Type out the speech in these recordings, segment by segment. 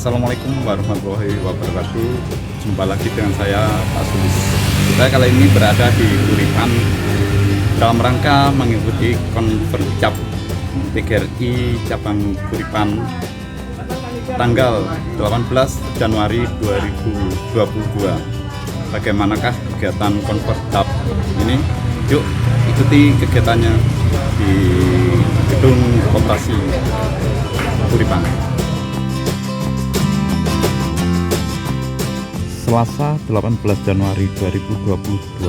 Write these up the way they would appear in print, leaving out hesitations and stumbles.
Assalamualaikum warahmatullahi wabarakatuh. Jumpa lagi dengan saya, Pak Sulis. Saya kali ini berada di Kuripan dalam rangka mengikuti Konfercap PGRI cabang Kuripan tanggal 18 Januari 2022. Bagaimanakah kegiatan Konfercap ini? Yuk ikuti kegiatannya di Gedung Koperasi Kuripan. Selasa 18 Januari 2022,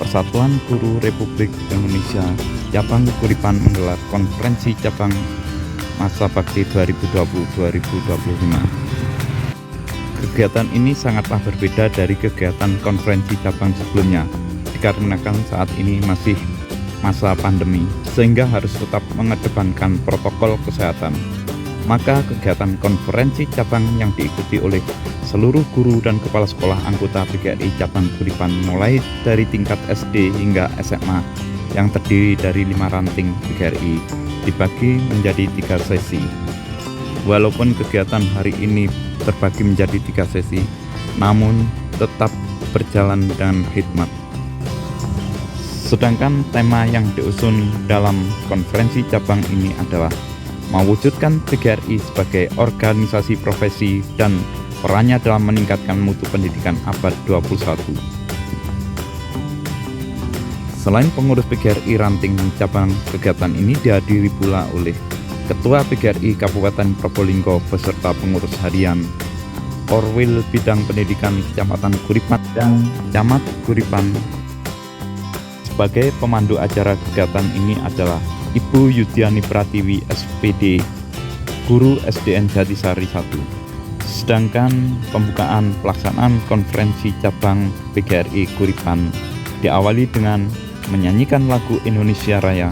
Persatuan Guru Republik Indonesia Cabang Kuripan menggelar konferensi cabang masa bakti 2020-2025. Kegiatan ini sangatlah berbeda dari kegiatan konferensi cabang sebelumnya, dikarenakan saat ini masih masa pandemi, sehingga harus tetap mengedepankan protokol kesehatan. Maka kegiatan konferensi cabang yang diikuti oleh seluruh guru dan kepala sekolah anggota PGRI cabang Kuripan mulai dari tingkat SD hingga SMA yang terdiri dari 5 ranting PGRI dibagi menjadi 3 sesi. Walaupun kegiatan hari ini terbagi menjadi 3 sesi, namun tetap berjalan dengan hikmat. Sedangkan tema yang diusung dalam konferensi cabang ini adalah mewujudkan PGRI sebagai organisasi profesi dan perannya dalam meningkatkan mutu pendidikan abad 21. Selain pengurus PGRI ranting cabang, kegiatan ini dihadiri pula oleh Ketua PGRI Kabupaten Probolinggo beserta pengurus harian, Korwil Bidang Pendidikan Kecamatan Kuripan dan Camat Kuripan. Sebagai pemandu acara kegiatan ini adalah Ibu Yudiani Pratiwi SPD, Guru SDN Jatisari 1. Sedangkan pembukaan pelaksanaan konferensi cabang PGRI Kuripan diawali dengan menyanyikan lagu Indonesia Raya.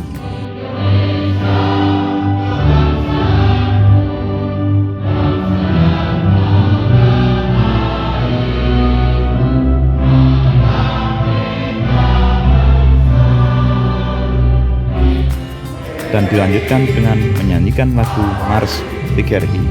Dan dilanjutkan dengan menyanyikan lagu Mars PGRI.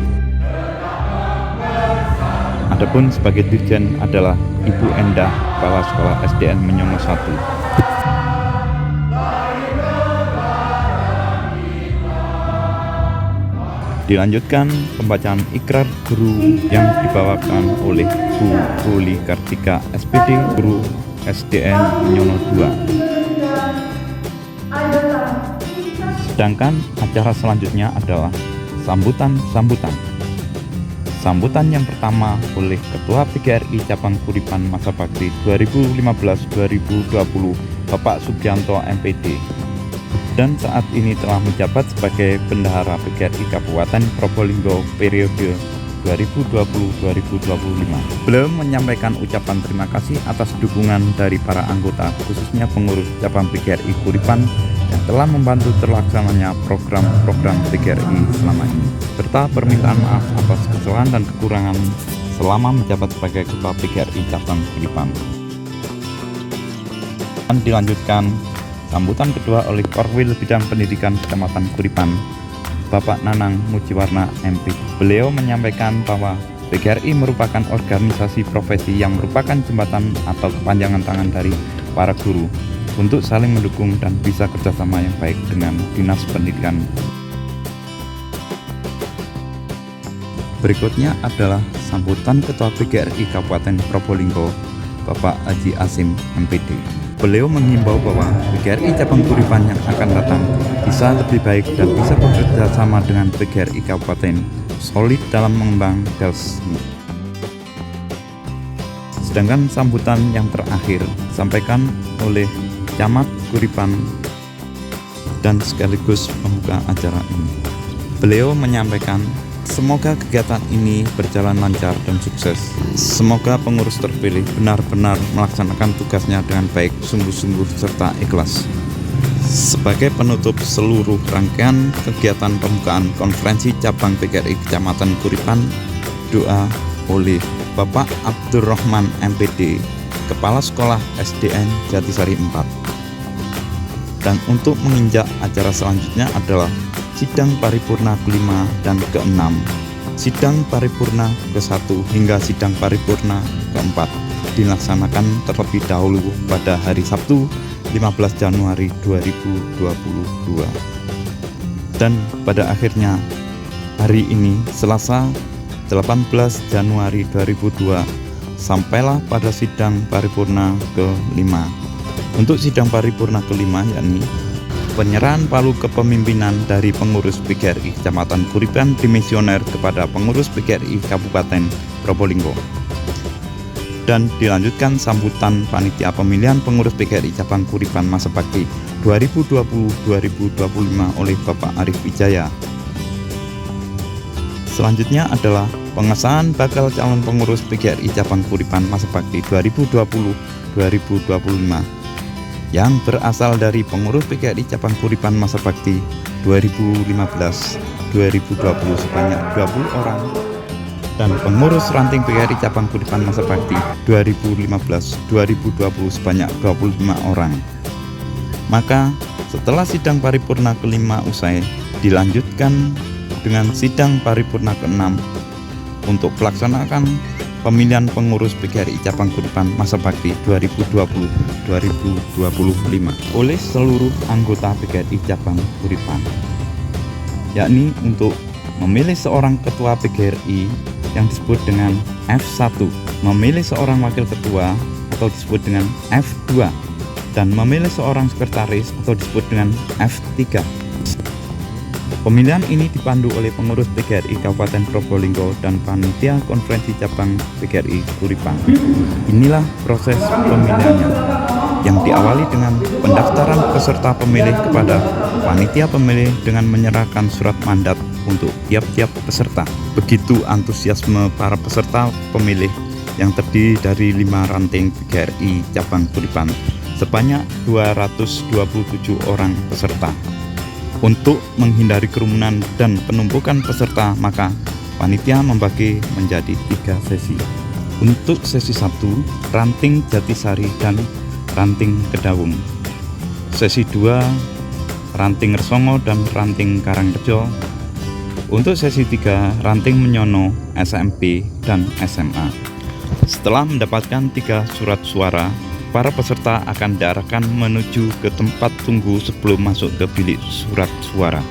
Adapun sebagai dirjen adalah Ibu Endah, Kepala Sekolah SDN Menyono 1. Dilanjutkan pembacaan ikrar guru yang dibawakan oleh Bu Ruli Kartika SPD, Guru SDN Menyono 2. Sedangkan acara selanjutnya adalah sambutan. Sambutan yang pertama oleh Ketua PGRI Cabang Kuripan masa bakti 2015-2020 Bapak Sugianto MPD, dan saat ini telah menjabat sebagai Bendahara PGRI Kabupaten Probolinggo periode 2020-2025. Beliau menyampaikan ucapan terima kasih atas dukungan dari para anggota, khususnya pengurus cabang PGRI Kuripan yang telah membantu terlaksananya program-program PGRI selama ini, serta permintaan maaf atas kesalahan dan kekurangan selama menjabat sebagai Ketua PGRI cabang Kuripan. Dan dilanjutkan sambutan kedua oleh Korwil Bidang Pendidikan Kecamatan Kuripan, Bapak Nanang Mujiwarna MP. Beliau menyampaikan bahwa PGRI merupakan organisasi profesi yang merupakan jembatan atau kepanjangan tangan dari para guru untuk saling mendukung dan bisa kerjasama yang baik dengan Dinas Pendidikan. Berikutnya adalah sambutan Ketua PGRI Kabupaten Probolinggo, Bapak Haji Asim MPD. Beliau mengimbau bahwa PGRI cabang Kuripan yang akan datang bisa lebih baik dan bisa bekerja sama dengan PGRI Kabupaten, solid dalam mengembang Delsmi. Sedangkan sambutan yang terakhir disampaikan oleh Camat Kuripan dan sekaligus membuka acara ini. Beliau menyampaikan, semoga kegiatan ini berjalan lancar dan sukses. Semoga pengurus terpilih benar-benar melaksanakan tugasnya dengan baik, sungguh-sungguh serta ikhlas. Sebagai penutup seluruh rangkaian kegiatan pembukaan konferensi cabang PGRI Kecamatan Kuripan, doa oleh Bapak Abdurrahman MPD, Kepala Sekolah SDN Jatisari 4. Dan untuk menginjak acara selanjutnya adalah sidang paripurna kelima dan keenam Sidang paripurna ke-1 hingga sidang paripurna ke-4 dilaksanakan terlebih dahulu pada hari Sabtu 15 Januari 2022. Dan pada akhirnya hari ini Selasa 18 Januari 2002 sampailah pada sidang paripurna ke-5. Untuk sidang paripurna ke-5 yakni penyerahan palu kepemimpinan dari pengurus PGRI Kecamatan Kuripan Dimisioner kepada pengurus PGRI Kabupaten Probolinggo. Dan dilanjutkan sambutan panitia pemilihan pengurus PGRI Cabang Kuripan masa bakti 2020-2025 oleh Bapak Arif Wijaya. Selanjutnya adalah pengesahan bakal calon pengurus PGRI Cabang Kuripan masa bakti 2020-2025 yang berasal dari pengurus PGRI Cabang Kuripan masa bakti 2015-2020 sebanyak 20 orang dan pengurus ranting PGRI Cabang Kuripan masa bakti 2015-2020 sebanyak 25 orang. Maka setelah sidang paripurna ke-5 usai, dilanjutkan dengan sidang paripurna ke-6 untuk pelaksanaan pemilihan pengurus PGRI Cabang Kuripan masa bakti 2020-2025 oleh seluruh anggota PGRI Cabang Kuripan, yakni untuk memilih seorang ketua PGRI yang disebut dengan F1, memilih seorang wakil ketua atau disebut dengan F2, dan memilih seorang sekretaris atau disebut dengan F3. Pemilihan ini dipandu oleh pengurus PGRI Kabupaten Probolinggo dan panitia konferensi cabang PGRI Kuripan. Inilah proses pemilihannya, yang diawali dengan pendaftaran peserta pemilih kepada panitia pemilih dengan menyerahkan surat mandat untuk tiap-tiap peserta. Begitu antusiasme para peserta pemilih yang terdiri dari 5 ranting PGRI Cabang Kuripan sebanyak 227 orang peserta. Untuk menghindari kerumunan dan penumpukan peserta, maka panitia membagi menjadi 3 sesi. Untuk sesi 1, ranting Jatisari dan ranting Kedawung. Sesi 2, ranting Resongo dan ranting Karangrejo. Untuk sesi 3, ranting Menyono, SMP dan SMA. Setelah mendapatkan 3 surat suara, para peserta akan diarahkan menuju ke tempat tunggu sebelum masuk ke bilik surat suara.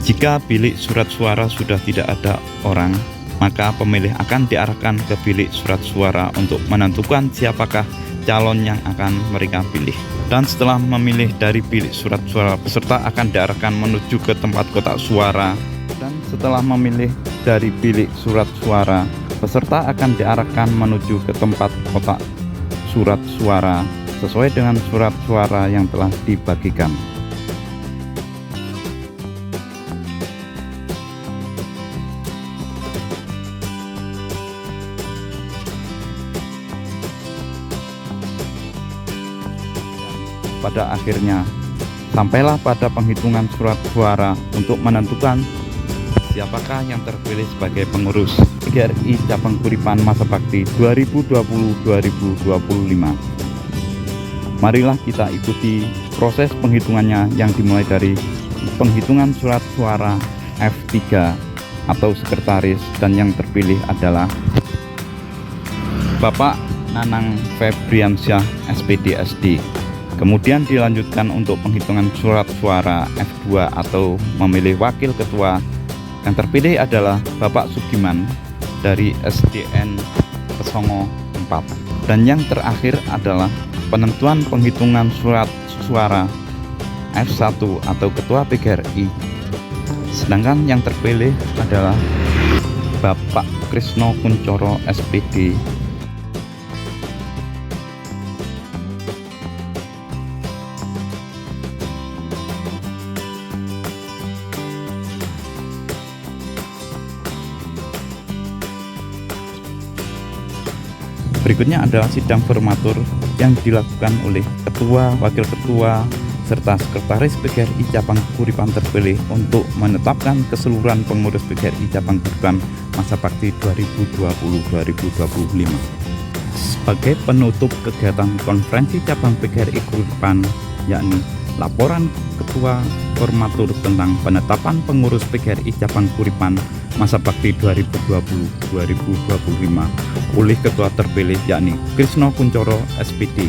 Jika bilik surat suara sudah tidak ada orang, maka pemilih akan diarahkan ke bilik surat suara untuk menentukan siapakah calon yang akan mereka pilih. Dan setelah memilih dari bilik surat suara, peserta akan diarahkan menuju ke tempat kotak suara. Dan setelah memilih dari bilik surat suara, peserta akan diarahkan menuju ke tempat kotak surat suara sesuai dengan surat suara yang telah dibagikan. Pada akhirnya, sampailah pada penghitungan surat suara untuk menentukan siapakah yang terpilih sebagai pengurus PGRI Cabang Kuripan masa bakti 2020-2025. Marilah kita ikuti proses penghitungannya yang dimulai dari penghitungan surat suara F3 atau sekretaris, dan yang terpilih adalah Bapak Nanang Febriansyah SPD SD. Kemudian dilanjutkan untuk penghitungan surat suara F2 atau memilih wakil ketua. Yang terpilih adalah Bapak Sugiman dari SDN Resongo 4. Dan yang terakhir adalah penentuan penghitungan surat suara F1 atau Ketua PGRI. Sedangkan yang terpilih adalah Bapak Krisno Kuncoro SPD. Berikutnya adalah sidang formatur yang dilakukan oleh ketua, wakil ketua, serta sekretaris PGRI Cabang Kuripan terpilih untuk menetapkan keseluruhan pengurus PGRI Cabang Kuripan masa bakti 2020-2025. Sebagai penutup kegiatan konferensi cabang PGRI Kuripan, yakni laporan ketua formatur tentang penetapan pengurus PGRI Cabang Kuripan Masa Bakti 2020-2025 oleh Ketua terpilih yakni Krisno Kuncoro SPD,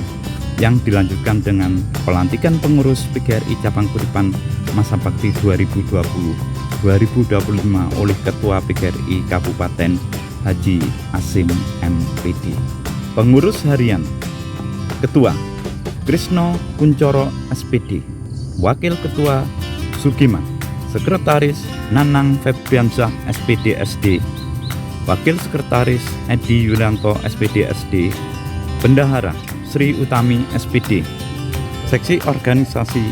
yang dilanjutkan dengan pelantikan pengurus PGRI Cabang Kuripan Masa Bakti 2020-2025 oleh Ketua PGRI Kabupaten Haji Asim MPD. Pengurus Harian: Ketua Krisno Kuncoro SPD, Wakil Ketua Sugiman, Sekretaris Nanang Febriansyah SPD SD, Wakil Sekretaris Edi Yulianto SPD SD, Bendahara Sri Utami SPD, Seksi Organisasi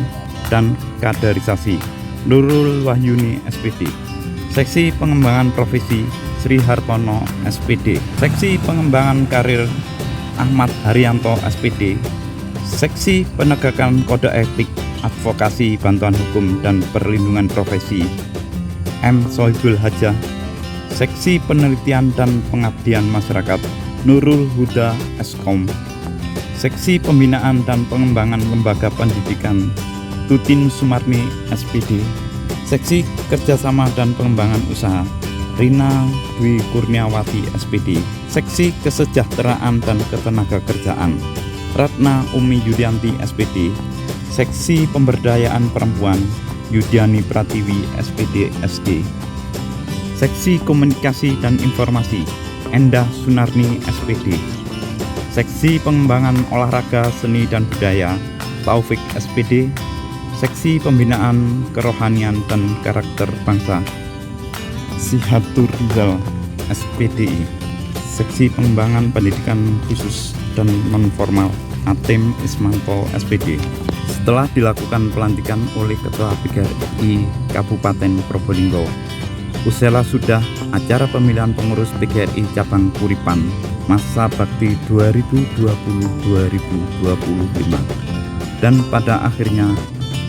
dan Kaderisasi Nurul Wahyuni SPD, Seksi Pengembangan Profesi Sri Hartono SPD, Seksi Pengembangan Karir Ahmad Haryanto SPD, Seksi Penegakan Kode Etik Advokasi Bantuan Hukum dan Perlindungan Profesi M. Sohibul Hajah, Seksi Penelitian dan Pengabdian Masyarakat Nurul Huda Eskom, Seksi Pembinaan dan Pengembangan Lembaga Pendidikan Tutin Sumarni SPD, Seksi Kerjasama dan Pengembangan Usaha Rina Dwi Kurniawati SPD, Seksi Kesejahteraan dan Ketenagakerjaan Ratna Umi Yudianti SPD, Seksi Pemberdayaan Perempuan Yudiani Pratiwi SPD SD, Seksi Komunikasi dan Informasi Endah Sunarni SPD, Seksi Pengembangan Olahraga Seni dan Budaya Taufik SPD, Seksi Pembinaan Kerohanian dan Karakter Bangsa Sihatur Rizal SPDI, Seksi Pengembangan Pendidikan Khusus dan Non-Formal Atem Ismanto SPD. Setelah dilakukan pelantikan oleh Ketua PGRI Kabupaten Probolinggo, usailah sudah acara pemilihan pengurus PGRI Cabang Kuripan Masa Bakti 2020-2025, dan pada akhirnya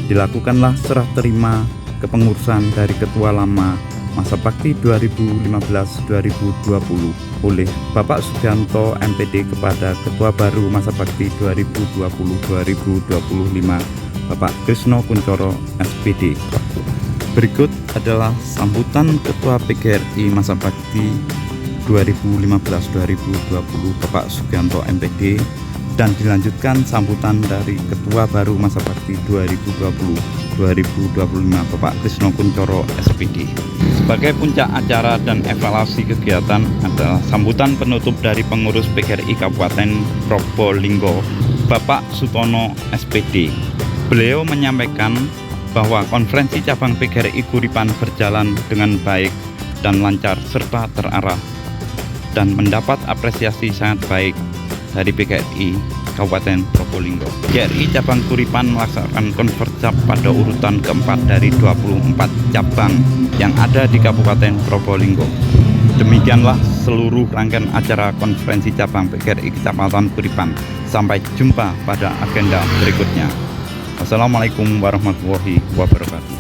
dilakukanlah serah terima kepengurusan dari Ketua Lama Masa Bakti 2015-2020 oleh Bapak Sugianto MPD kepada Ketua baru Masa Bakti 2020-2025 Bapak Krisno Kuncoro SPD. Berikut adalah sambutan Ketua PGRI Masa Bakti 2015-2020 Bapak Sugianto MPD, dan dilanjutkan sambutan dari Ketua baru Masa Bakti 2020-2025 Bapak Krisno Kuncoro SPD. Sebagai puncak acara dan evaluasi kegiatan adalah sambutan penutup dari pengurus PGRI Kabupaten Probolinggo Bapak Sutono SPD. Beliau menyampaikan bahwa konferensi cabang PGRI Kuripan berjalan dengan baik dan lancar serta terarah, dan mendapat apresiasi sangat baik dari PGRI Kabupaten Probolinggo. PGRI Cabang Kuripan melaksanakan konferensi pada urutan keempat dari 24 cabang yang ada di Kabupaten Probolinggo. Demikianlah seluruh rangkaian acara konferensi cabang PGRI Kecamatan Kuripan. Sampai jumpa pada agenda berikutnya. Wassalamualaikum warahmatullahi wabarakatuh.